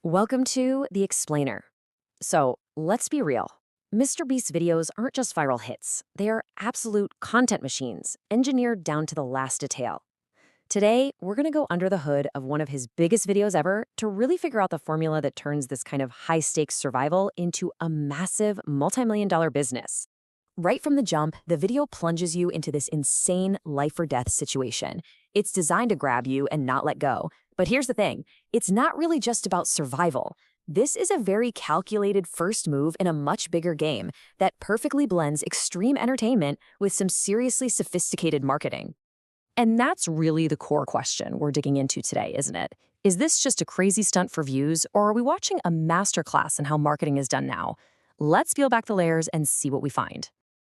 Welcome to The Explainer. So, let's be real. Mr. Beast's videos aren't just viral hits. They are absolute content machines, engineered down to the last detail. Today, we're going to go under the hood of one of his biggest videos ever to really figure out the formula that turns this kind of high-stakes survival into a massive multi-million-dollar business. Right from the jump, the video plunges you into this insane life-or-death situation. It's designed to grab you and not let go. But here's the thing, it's not really just about survival. This is a very calculated first move in a much bigger game that perfectly blends extreme entertainment with some seriously sophisticated marketing. And that's really the core question we're digging into today, isn't it? Is this just a crazy stunt for views, or are we watching a masterclass in how marketing is done now? Let's peel back the layers and see what we find.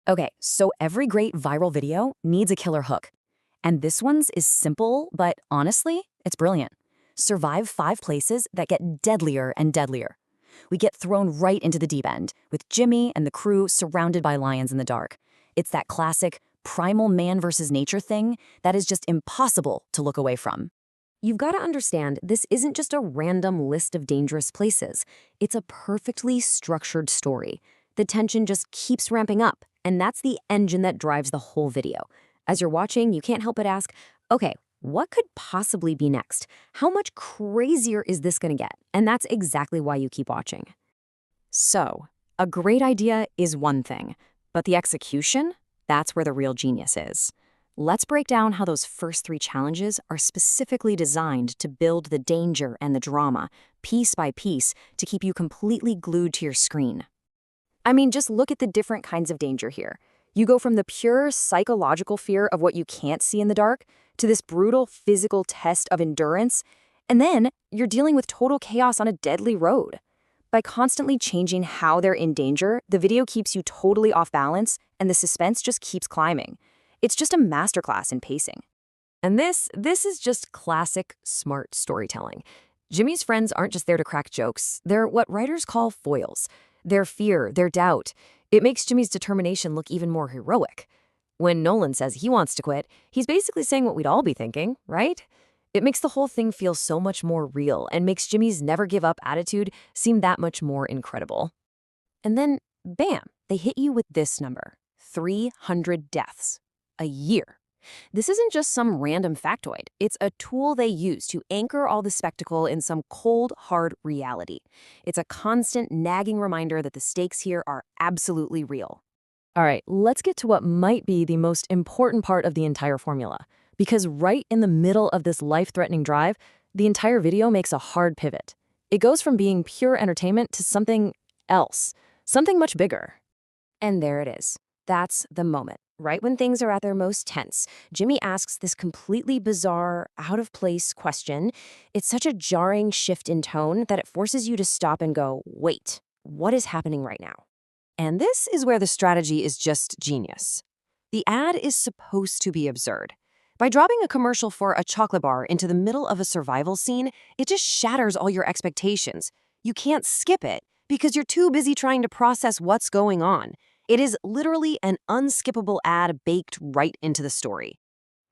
Okay, so every great viral video needs a killer hook. And this one's is simple, but honestly, it's brilliant. Survive 5 places that get deadlier and deadlier. We get thrown right into the deep end, with Jimmy and the crew surrounded by lions in the dark. It's that classic primal man versus nature thing that is just impossible to look away from. You've got to understand, this isn't just a random list of dangerous places. It's a perfectly structured story. The tension just keeps ramping up, and that's the engine that drives the whole video. As you're watching, you can't help but ask, okay, what could possibly be next? How much crazier is this going to get? And that's exactly why you keep watching. So, a great idea is one thing, but the execution, that's where the real genius is. Let's break down how those first 3 challenges are specifically designed to build the danger and the drama, piece by piece, to keep you completely glued to your screen. I mean, just look at the different kinds of danger here. You go from the pure psychological fear of what you can't see in the dark to this brutal physical test of endurance, and then you're dealing with total chaos on a deadly road. By constantly changing how they're in danger, the video keeps you totally off balance, and the suspense just keeps climbing. It's just a masterclass in pacing. And this is just classic smart storytelling. Jimmy's friends aren't just there to crack jokes. They're what writers call foils. Their fear, their doubt. It makes Jimmy's determination look even more heroic. When Nolan says he wants to quit, he's basically saying what we'd all be thinking, right? It makes the whole thing feel so much more real and makes Jimmy's never-give-up attitude seem that much more incredible. And then, bam, they hit you with this number, 300 deaths. A year. This isn't just some random factoid. It's a tool they use to anchor all the spectacle in some cold, hard reality. It's a constant, nagging reminder that the stakes here are absolutely real. All right, let's get to what might be the most important part of the entire formula. Because right in the middle of this life-threatening drive, the entire video makes a hard pivot. It goes from being pure entertainment to something else, something much bigger. And there it is. That's the moment. Right when things are at their most tense, Jimmy asks this completely bizarre, out-of-place question. It's such a jarring shift in tone that it forces you to stop and go, wait, what is happening right now? And this is where the strategy is just genius. The ad is supposed to be absurd. By dropping a commercial for a chocolate bar into the middle of a survival scene, it just shatters all your expectations. You can't skip it because you're too busy trying to process what's going on. It is literally an unskippable ad baked right into the story.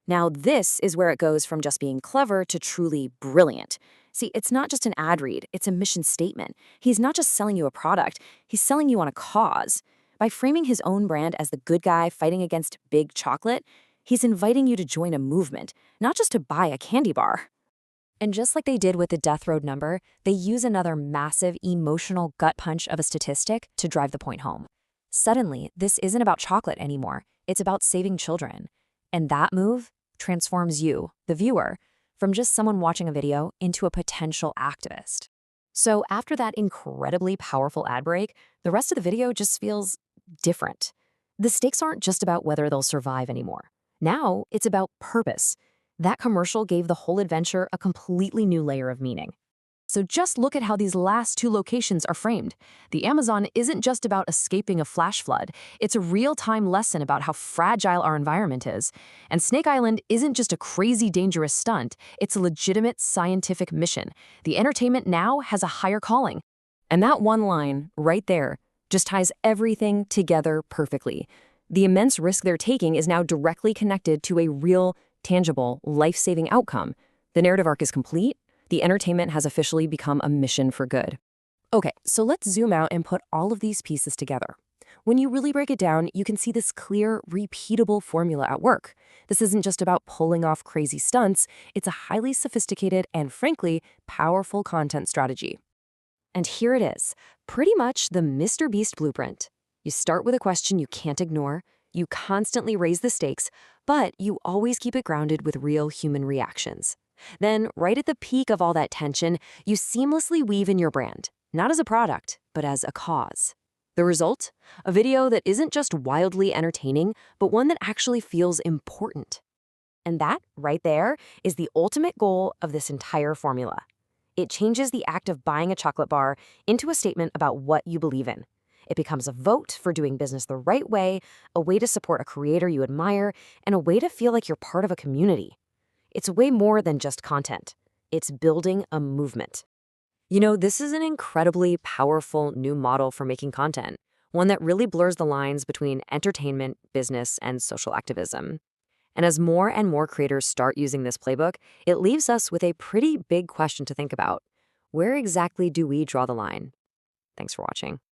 Now, this is where it goes from just being clever to truly brilliant. See, it's not just an ad read, it's a mission statement. He's not just selling you a product, he's selling you on a cause. By framing his own brand as the good guy fighting against big chocolate, he's inviting you to join a movement, not just to buy a candy bar. And just like they did with the Death Road number, they use another massive emotional gut punch of a statistic to drive the point home. Suddenly, this isn't about chocolate anymore. It's about saving children. And that move transforms you, the viewer, from just someone watching a video into a potential activist. So after that incredibly powerful ad break, the rest of the video just feels different. The stakes aren't just about whether they'll survive anymore. Now, it's about purpose. That commercial gave the whole adventure a completely new layer of meaning. So just look at how these last 2 locations are framed. The Amazon isn't just about escaping a flash flood. It's a real-time lesson about how fragile our environment is. And Snake Island isn't just a crazy dangerous stunt. It's a legitimate scientific mission. The entertainment now has a higher calling. And that one line, right there, just ties everything together perfectly. The immense risk they're taking is now directly connected to a real, tangible, life-saving outcome. The narrative arc is complete. The entertainment has officially become a mission for good. Okay, so let's zoom out and put all of these pieces together. When you really break it down, you can see this clear, repeatable formula at work. This isn't just about pulling off crazy stunts, it's a highly sophisticated and, frankly, powerful content strategy. And here it is, pretty much the Mr. Beast blueprint. You start with a question you can't ignore, you constantly raise the stakes, but you always keep it grounded with real human reactions. Then, right at the peak of all that tension, you seamlessly weave in your brand, not as a product, but as a cause. The result? A video that isn't just wildly entertaining, but one that actually feels important. And that, right there, is the ultimate goal of this entire formula. It changes the act of buying a chocolate bar into a statement about what you believe in. It becomes a vote for doing business the right way, a way to support a creator you admire, and a way to feel like you're part of a community. It's way more than just content. It's building a movement. You know, this is an incredibly powerful new model for making content, one that really blurs the lines between entertainment, business, and social activism. And as more and more creators start using this playbook, it leaves us with a pretty big question to think about. Where exactly do we draw the line? Thanks for watching.